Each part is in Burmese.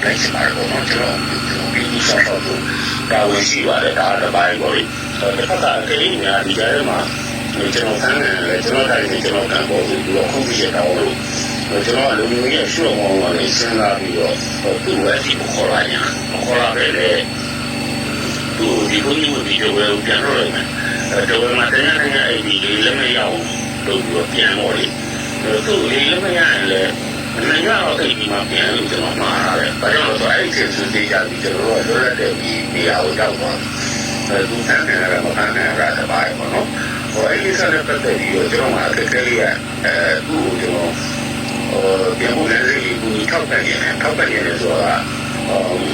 လိုက်ချင်ပါတယ်ပေါ့နော်ကျွန်တော်ဒီဆောင်တော့တာဝန်ရှိပါတယ်ဒါတပိုင်းပေါ့လေတစ်ခါကအကလေးများဒီကြားထဲမှာကျွန်တော်ဆန်းနေတယ်ကျွန်တော်တိုင်းကျွန်တော်ကန်ပေါ်ပြီးတော့ခုပြရတာလို့ကျွန်တော်လူမျိုးရဲ့ရှုံမောင်းလာနေစဉ်းစားပြီးတော့သူ့ရဲ့ဒီခေါ်လာညာခေါ်လာပဲလေသူဒီကုန်းကြီးကိုပြန်တော့တယ်တော်မှတရားနဲ့အဲ့ဒီလည်းမရအောင်လို့ပြန်တော့လေသူလည်းမရရင်လည်းနိုင်ငံတော်တိတ်ဒီမှာပြန်လို့ကျွန်တော်မှားရတယ်။ဘာကြောင့်လဲဆိုတော့အဲ့ဒီစစ်စစ်သေးကြပြီးကျွန်တော်တို့လွတ်လပ်တဲ့ဒီနေရာကိုရောက်သွားတယ်။သူဆန်းနေတယ်မဆန်းနေရတာပါပေါ့နော်။ဟိုအဲ့ဒီဆက်လက်ပတ်သက်ပြီးတော့ကျွန်တော်မှာအခက်အခဲလေးကသူ့ကိုကျွန်တော်ပြန်ဖို့လည်းဒီကူထောက်ပံ့နေတယ်ထောက်ပံ့နေတယ်ဆိုတာ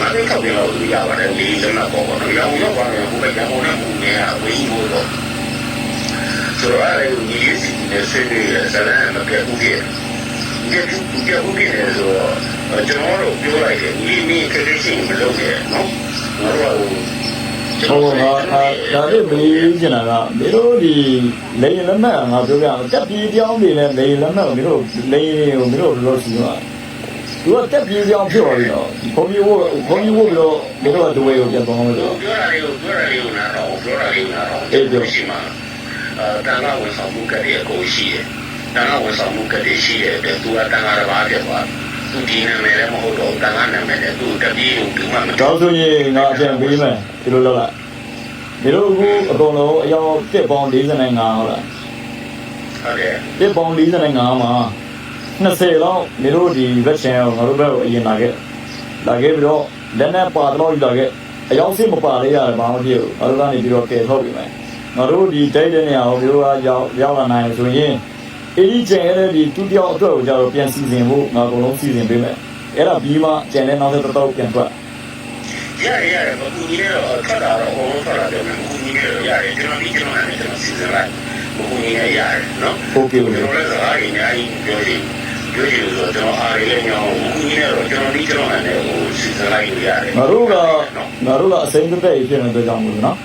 မနေ့ထောက်ပြန်လို့ရပါတယ်ဒီစမ်းတော့ပေါ့နော်။ရောက်သွားတယ်ဘုရားကျောင်းနဲ့ဘုရားဝင်းဖို့တော့ဆိုတော့အဲ့ဒီညီလေးစီနဲ့ဆွေးနွေးရဇာတ်လမ်းမပြတ်ဘူးပြည့်ဒီကဘုရားနဲ့ဆိုတော့ကျွန်တော်တို့ပြောလိုက်တယ်ဒီနေ့ခက်ခဲရှိမလုပ်နဲ့နော်ငါတို့ကဟုတ်ပါဒါလေးမေးချင်တာကမင်းတို့ဒီလေရင်လက်မှတ်ငါပြောပြအောင်တက်ပြေးပြောင်းနေလဲလေရင်လက်မှတ်ကိုမင်းတို့လေရင်ကိုမင်းတို့ဘယ်လိုစီမှာသူကတက်ပြေးပြောင်းဖြစ်သွားပြီတော့ဘုံကြီးဝပြီးတော့မင်းတို့ကဒဝေကိုပြန်သွားမယ်ဆိုပြောတာလေးကိုနားတော့အေးပြောရှိမှာတန်ခါဝန်ဆောင်မှုကတည်းကကိုရှိတယ်တန်ခါဝန်ဆောင်မှုကတည်းရှိတဲ့အတွက်သူကတန်ခါတစ်ပါးဖြစ်သွားသူဒီနာမည်လည်းမဟုတ်တော့တန်ခါနာမည်နဲ့သူတပြေးကိုဒီမှမတော့ဆိုရင်ငါအပြန်ပေးမယ်ဒီလိုလုပ်လိုက်ဒီလိုအခုအကုန်လုံးအယောက်1ပေါင်း45ဟုတ်လားဟုတ်တယ်1ပေါင်း45မှာ20လောက်နေတို့ဒီဘက်ချန်ငါတို့ဘက်ကိုအရင်လာခဲ့ပြီးတော့လက်နဲ့ပါတော့ယူလာခဲ့အယောက်စစ်မပါလေရတယ်ဘာမှမဖြစ်ဘူးငါတို့ကနေပြီးတော့ကယ်ထုတ်ပြီမယ်ငါတို့ဒီတိုက်တဲ့နေရာကိုမျိုးကရောက်လာနိုင်ဆိုရင်အဲ့ဒီကျန်တဲ့ဒီတူတယောက်အတွက်ကိုကြတော့ပြန်စီစဉ်ဖို့ငါအကုန်လုံးစီစဉ်ပေးမယ်အဲ့ဒါပြီးမှကျန်တဲ့နောက်ဆက်တော့ပြန်ထွက်ရတယ်မကူညီတော့ထွက်တာတော့ဟိုထွက်တာတော့မကူညီတော့ရတယ်ကျွန်တော်လည်းစီစဉ်လိုက်မကူညီရရတယ်နော်ဟုတ်ကဲ့ကျွန်တော်လည်းစကားတွေအများကြီးပြောချင်လို့ဆိုတော့ကျွန်တော်အားရလည်းညောင်းမကူညီတော့ကျွန်တော်လည်းဟိုစီစဉ်လိုက်လို့ရတယ်ငါတို့ကအစိမ်းသက်သက်ဖြစ်နေတဲ့ကြောင့်မို့လို့နော်